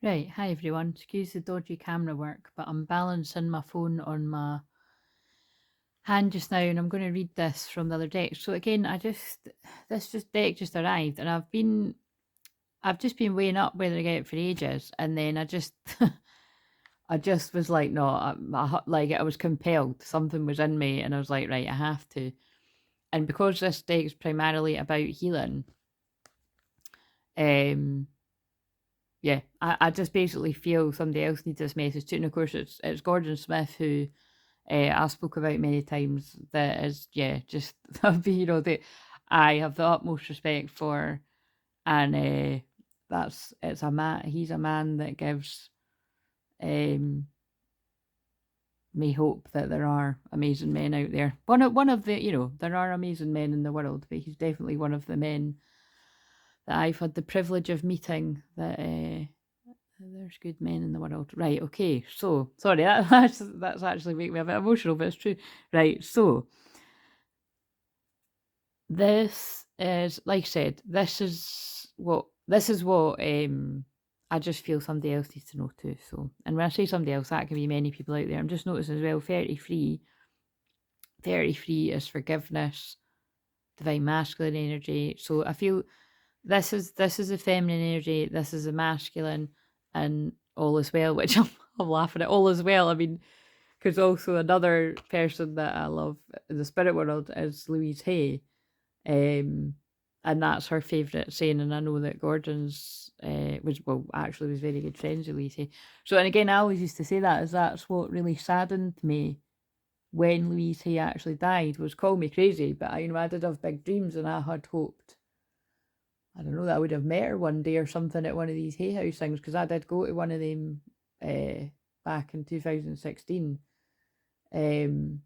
Right, hi everyone. Excuse the dodgy camera work, but I'm balancing my phone on my hand just now and I'm going to read this from the other deck. So again, this deck just arrived and I've just been weighing up whether to get it for ages, and then I just was like, no, like I was compelled. Something was in me and I was like, right, I have to. And because this deck is primarily about healing, um, yeah, I just basically feel somebody else needs this message too. And of course, it's Gordon Smith who I spoke about many times. That is, yeah, just that I have the utmost respect for, and it's a man. He's a man that gives um, me hope that there are amazing men out there. One of the there are amazing men in the world, but he's definitely one of the men that I've had the privilege of meeting. That there's good men in the world. Right, okay. So, sorry, that's actually making me a bit emotional, but it's true. Right, so this is, like I said, this is what I just feel somebody else needs to know too. So, and when I say somebody else, that can be many people out there. I'm just noticing as well, 33 is forgiveness, divine masculine energy. So I feel this is a feminine energy, this is a masculine, and all is well, which I'm laughing at all as well. I mean, because also another person that I love in the spirit world is Louise Hay. Um, and that's her favourite saying, and I know that Gordon's was very good friends with Louise Hay. So, and again, I always used to say that's what really saddened me when Louise Hay actually died, was call me crazy, but I did have big dreams and I had hoped, I don't know, that I would have met her one day or something at one of these Hay House things, because I did go to one of them back in 2016. Um,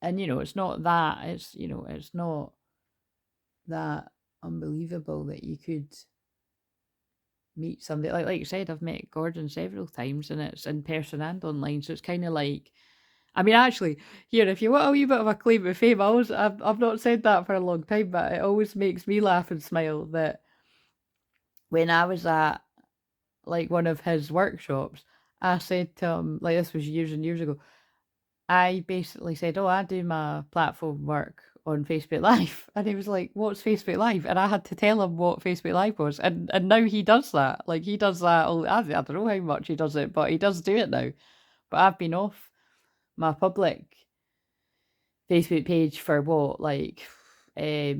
and it's not that, it's not that unbelievable that you could meet somebody like you said. I've met Gordon several times, and it's in person and online, so it's kind of like, I mean, actually, here, if you want a wee bit of a claim to fame, I've not said that for a long time, but it always makes me laugh and smile that when I was at like one of his workshops, I said to him, like, this was years and years ago, I basically said, "Oh, I do my platform work on Facebook Live," and he was like, "What's Facebook Live?" And I had to tell him what Facebook Live was, and now he does that. Like, he does that. I don't know how much he does it, but he does do it now. But I've been off my public Facebook page for what, like, is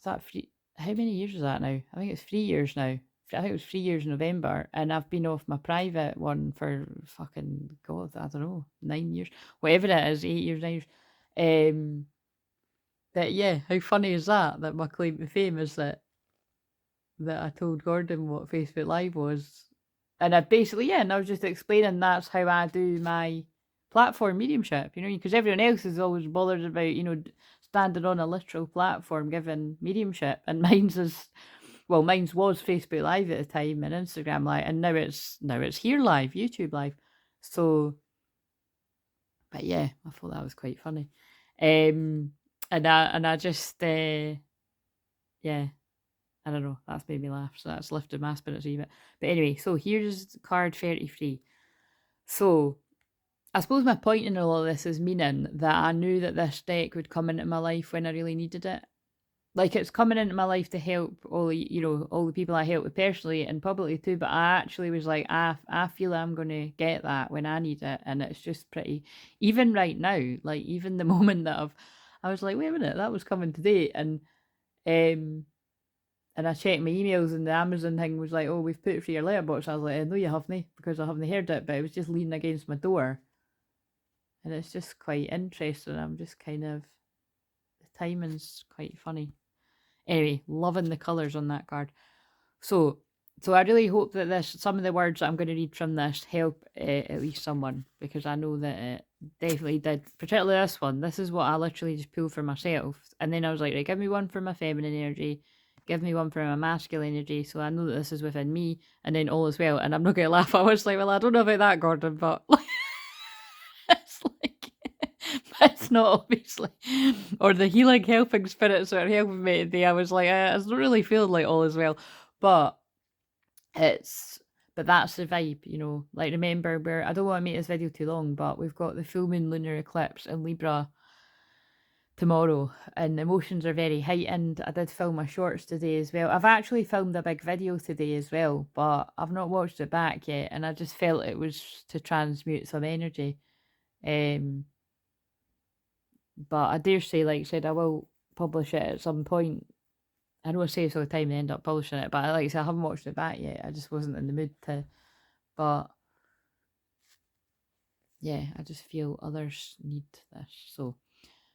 that three? How many years is that now? I think it's 3 years now. I think it was 3 years in November, and I've been off my private one for fucking God, I don't know, 9 years, whatever it is, 8 years, 9 years. Um, that yeah, how funny is that? That my claim to fame is that I told Gordon what Facebook Live was, and I basically, yeah, and I was just explaining that's how I do my platform mediumship. Because everyone else is always bothered about standing on a literal platform giving mediumship, and mine's was Facebook Live at the time and Instagram Live, and now it's here live, YouTube Live. So, but yeah, I thought that was quite funny, and I just yeah. I don't know, that's made me laugh, so that's lifted my spirits a wee bit. But anyway, so here's card 33. So, I suppose my point in all of this is meaning that I knew that this deck would come into my life when I really needed it. Like, it's coming into my life to help all the people I help with personally and publicly too, but I actually was like, I feel I'm going to get that when I need it, and it's just pretty, even right now, like, even the moment that I was like, wait a minute, that was coming today, um, and I checked my emails, and the Amazon thing was like, oh, we've put it for your letterbox. I was like, no, you haven't, because I haven't heard it, but it was just leaning against my door. And it's just quite interesting. I'm just kind of, the timing's quite funny. Anyway, loving the colours on that card. So I really hope that some of the words that I'm going to read from this help at least someone, because I know that it definitely did. Particularly this one. This is what I literally just pulled for myself. And then I was like, right, give me one for my feminine energy, give me one for my masculine energy, so I know that this is within me, and then all is well. And I'm not going to laugh. I was like, well, I don't know about that, Gordon, but it's like, it's not obviously. Or the healing helping spirits that are helping me today. I was like, it's not really feeling like all is well. But that's the vibe, you know. Like, remember, I don't want to make this video too long, but we've got the full moon lunar eclipse in Libra tomorrow, and emotions are very heightened. I did film my shorts today as well. I've actually filmed a big video today as well, but I've not watched it back yet, and I just felt it was to transmute some energy. But I dare say, like I said, I will publish it at some point. I know I say this all the time and end up publishing it, but like I said, I haven't watched it back yet. I just wasn't in the mood to. But yeah, I just feel others need this. So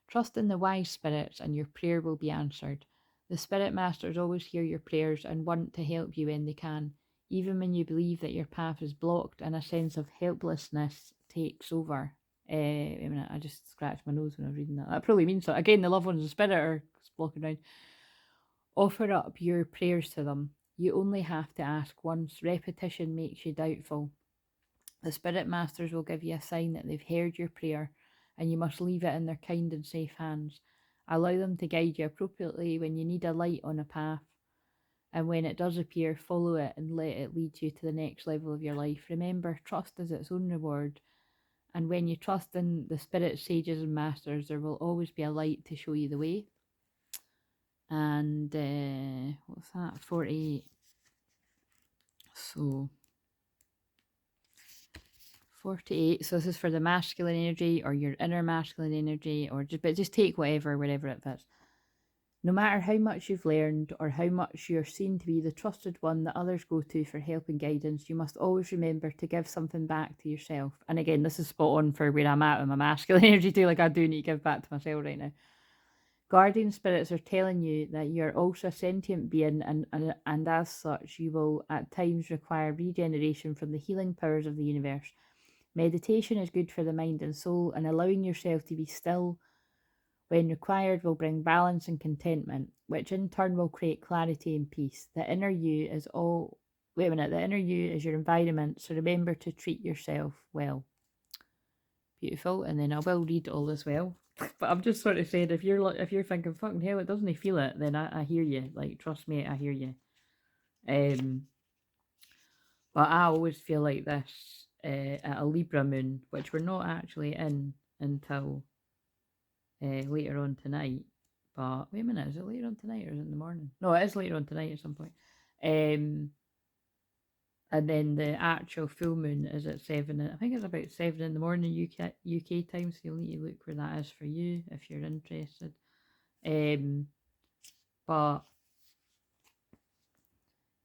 trust in the wise spirits and your prayer will be answered. The spirit masters always hear your prayers and want to help you when they can, even when you believe that your path is blocked and a sense of helplessness takes over. Wait a minute, I just scratched my nose when I was reading that. That probably means that. Again, the loved ones of spirit are blocking around. Offer up your prayers to them. You only have to ask once. Repetition makes you doubtful. The spirit masters will give you a sign that they've heard your prayer, and you must leave it in their kind and safe hands. Allow them to guide you appropriately when you need a light on a path, and when it does appear, follow it and let it lead you to the next level of your life. Remember, trust is its own reward, and when you trust in the spirit sages and masters, there will always be a light to show you the way. And what's that? 48. So 48. So this is for the masculine energy or your inner masculine energy, or just take whatever, wherever it fits. No matter how much you've learned or how much you're seen to be the trusted one that others go to for help and guidance, you must always remember to give something back to yourself. And again, this is spot on for where I'm at with my masculine energy too. Like, I do need to give back to myself right now. Guardian spirits are telling you that you're also a sentient being, and as such, you will at times require regeneration from the healing powers of the universe. Meditation is good for the mind and soul, and allowing yourself to be still when required will bring balance and contentment, which in turn will create clarity and peace. The inner you is all. Wait a minute. The inner you is your environment, so remember to treat yourself well. Beautiful. And then I will read all as well. But I'm just sort of saying, if you're thinking, fucking hell, it doesn't feel it, then I hear you. Like, trust me, I hear you. But I always feel like this at a Libra moon, which we're not actually in until later on tonight. But wait a minute, is it later on tonight or is it in the morning? No, it is later on tonight at some point. And then the actual full moon is at 7. I think it's about 7 in the morning UK time. So you'll need to look where that is for you if you're interested. But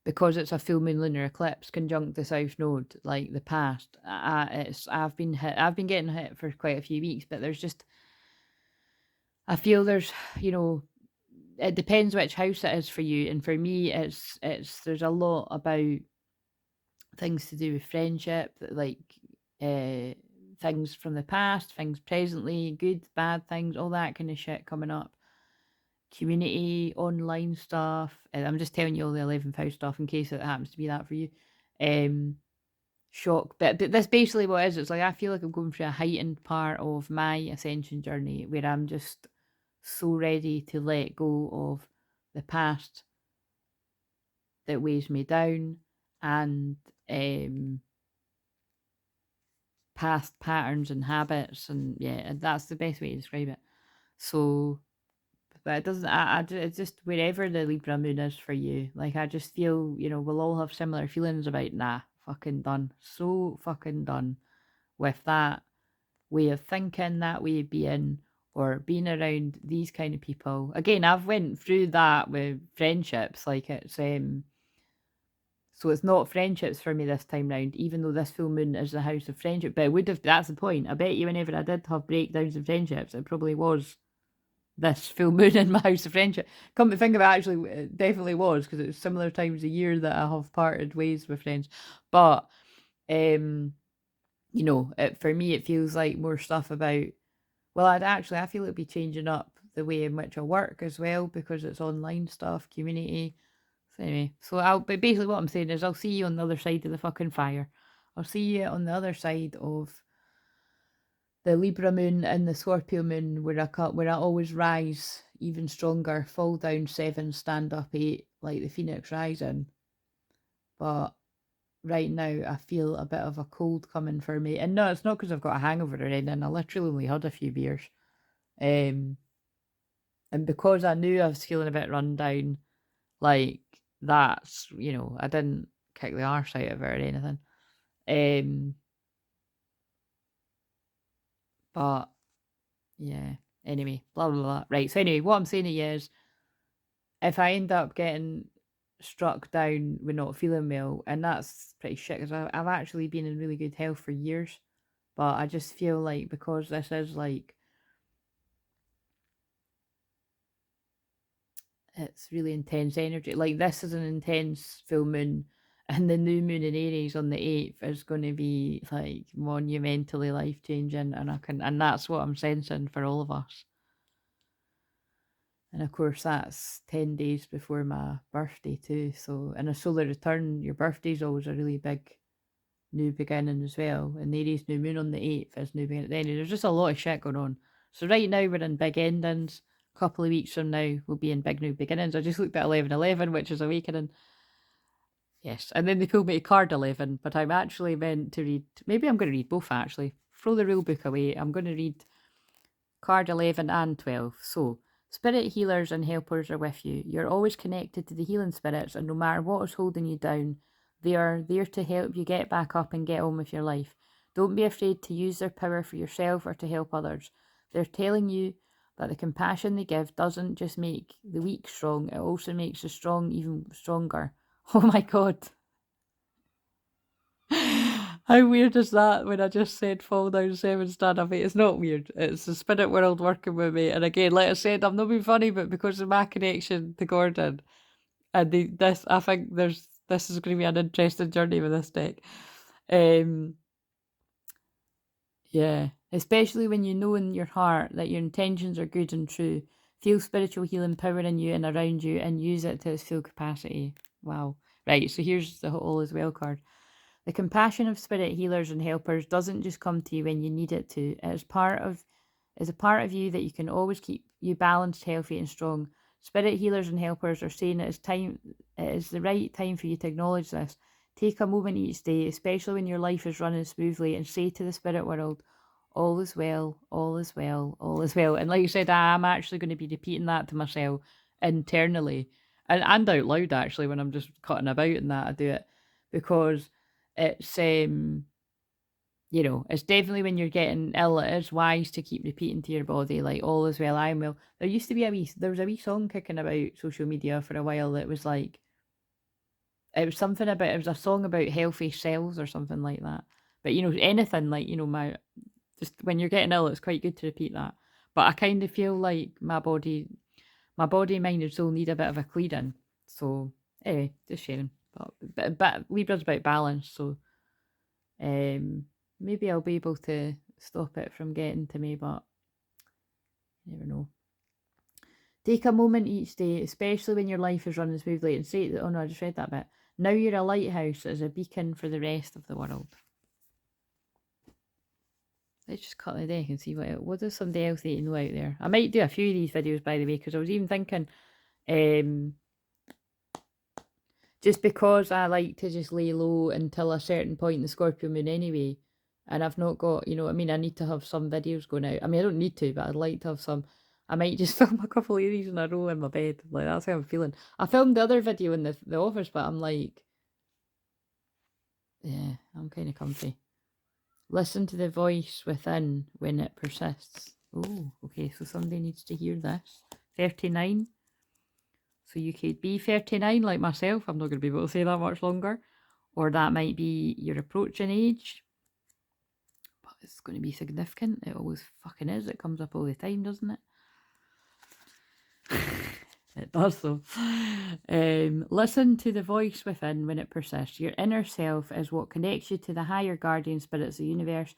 because it's a full moon lunar eclipse conjunct the south node, like the past, I've been getting hit for quite a few weeks. But there's just, I feel there's, it depends which house it is for you. And for me, it's there's a lot about things to do with friendship, like things from the past, things presently, good, bad things, all that kind of shit coming up. Community, online stuff. I'm just telling you all the 11th house stuff in case it happens to be that for you. Shock. But that's basically what it is. It's like I feel like I'm going through a heightened part of my ascension journey where I'm just so ready to let go of the past that weighs me down, and past patterns and habits, and yeah, that's the best way to describe it. So, but it doesn't. It's just wherever the Libra moon is for you. Like, I just feel, we'll all have similar feelings about, nah, fucking done, so fucking done with that way of thinking, that way of being, or being around these kind of people. Again, I've went through that with friendships. Like, it's so it's not friendships for me this time round, even though this full moon is the house of friendship. But it would have, that's the point. I bet you whenever I did have breakdowns of friendships, it probably was this full moon in my house of friendship. Come to think of it, actually, it definitely was, because it was similar times a year that I have parted ways with friends. But, for me, it feels like more stuff about, well, I feel it'd be changing up the way in which I work as well, because it's online stuff, community. So anyway, but basically what I'm saying is I'll see you on the other side of the fucking fire. I'll see you on the other side of the Libra moon and the Scorpio moon, where I always rise even stronger, fall down 7, stand up 8, like the phoenix rising. but right now I feel a bit of a cold coming for me. And no, it's not because I've got a hangover or anything. I literally only had a few beers. And because I knew I was feeling a bit run down, like that's, I didn't kick the arse out of it or anything. But yeah, anyway, blah, blah, blah. Right. So anyway, what I'm saying to you is if I end up getting struck down with not feeling well, and that's pretty shit because I've actually been in really good health for years, but I just feel like because this is like, it's really intense energy. Like this is an intense full moon, and the new moon in Aries on the 8th is going to be like monumentally life changing, and that's what I'm sensing for all of us. And of course, that's 10 days before my birthday, too. So, in a solar return, your birthday's always a really big new beginning as well. And Aries new moon on the 8th is new beginning. Anyway, there's just a lot of shit going on. So, right now, we're in big endings. A couple of weeks from now, we'll be in big new beginnings. I just looked at 11:11, which is awakening. Yes. And then they pulled me to card 11, but I'm actually meant to read. Maybe I'm going to read both, actually. Throw the rule book away. I'm going to read card 11 and 12. So, spirit healers and helpers are with you. You're always connected to the healing spirits, and no matter what is holding you down, they are there to help you get back up and get on with your life. Don't be afraid to use their power for yourself or to help others. They're telling you that the compassion they give doesn't just make the weak strong, it also makes the strong even stronger. Oh my god. How weird is that when I just said fall down 7 stand up 8? It's not weird. It's the spirit world working with me. And again, like I said, I'm not being funny, but because of my connection to Gordon, and I think this is going to be an interesting journey with this deck. Yeah, especially when you know in your heart that your intentions are good and true. Feel spiritual healing power in you and around you and use it to its full capacity. Wow. Right, so here's the all is well card. The compassion of spirit healers and helpers doesn't just come to you when you need it to. It is a part of you that you can always keep you balanced, healthy, and strong. Spirit healers and helpers are saying it is the right time for you to acknowledge this. Take a moment each day, especially when your life is running smoothly, and say to the spirit world, all is well, all is well, all is well. And like you said, I'm actually going to be repeating that to myself internally and out loud, actually, when I'm just cutting about and that, I do it because it's it's definitely when you're getting ill, it is wise to keep repeating to your body like all is well, I'm well. There used to be there was a wee song kicking about social media for a while that was like it was a song about healthy cells or something like that. But anything like, my just when you're getting ill, it's quite good to repeat that. But I kind of feel like my body, mind, and soul need a bit of a clearing. So anyway, just sharing. But Libra's about balance, so maybe I'll be able to stop it from getting to me, but you never know. Take a moment each day, especially when your life is running smoothly, and say, oh no, I just read that bit. Now you're a lighthouse as a beacon for the rest of the world. Let's just cut the deck and see what does somebody else need to know out there. I might do a few of these videos, by the way, because I was even thinking, just because I like to just lay low until a certain point in the Scorpio moon anyway, and I've not got, I need to have some videos going out. I mean, I don't need to, but I'd like to have some. I might just film a couple of these in a row in my bed. Like, that's how I'm feeling. I filmed the other video in the office, but I'm like, yeah, I'm kind of comfy. Listen to the voice within when it persists. Oh, okay, so somebody needs to hear this. 39. So you could be 39 like myself. I'm not going to be able to say that much longer. Or that might be your approaching age. But it's going to be significant. It always fucking is. It comes up all the time, doesn't it? It does though. Listen to the voice within when it persists. Your inner self is what connects you to the higher guardian spirits of the universe,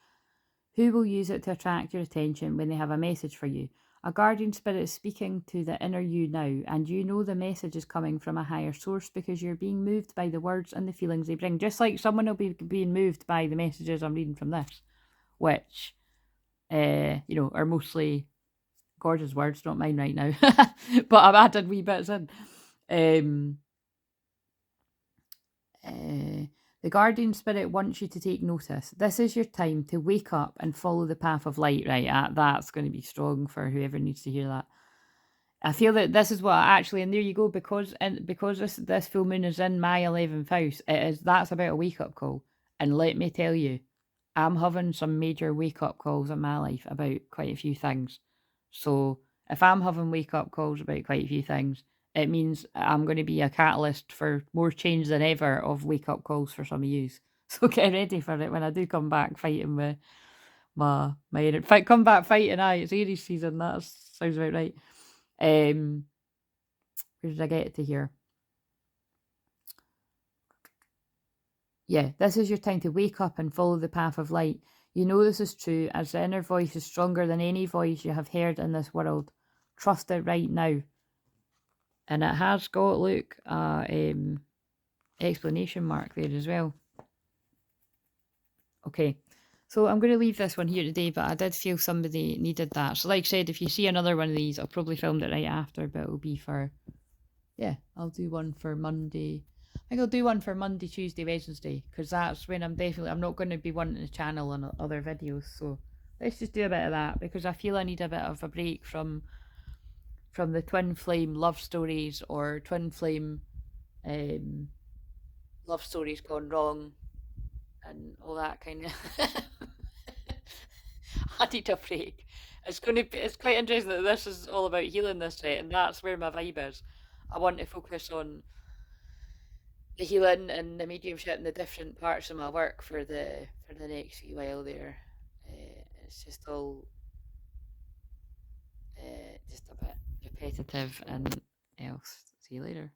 who will use it to attract your attention when they have a message for you. A guardian spirit is speaking to the inner you now, and you know the message is coming from a higher source because you're being moved by the words and the feelings they bring. Just like someone will be being moved by the messages I'm reading from this, which, are mostly Gordon's words, not mine right now. But I'm adding wee bits in. The guardian spirit wants you to take notice. This is your time to wake up and follow the path of light. Right, that's going to be strong for whoever needs to hear that. I feel that this is what actually, and there you go, because this full moon is in my 11th house. That's about a wake up call, and let me tell you, I'm having some major wake up calls in my life about quite a few things. So if I'm having wake up calls about quite a few things, it means I'm going to be a catalyst for more change than ever of wake up calls for some of you. So get ready for it when I do come back fighting with come back fighting. It's Aries season. That sounds about right. Where did I get to here? Yeah, this is your time to wake up and follow the path of light. You know this is true, as the inner voice is stronger than any voice you have heard in this world. Trust it right now. And it has got, look, explanation mark there as well. Okay, so I'm going to leave this one here today, but I did feel somebody needed that. So like I said, if you see another one of these, I'll probably film it right after, but it'll be for, yeah, I'll do one for Monday. I think I'll do one for Monday, Tuesday, Wednesday, because that's when I'm not going to be wanting to channel on other videos. So let's just do a bit of that, because I feel I need a bit of a break from the twin flame love stories or twin flame love stories gone wrong and all that kind of. I need a break. It's quite interesting that this is all about healing this set, and that's where my vibe is. I want to focus on the healing and the mediumship and the different parts of my work for the next wee while there. It's just all just a bit repetitive and else. See you later.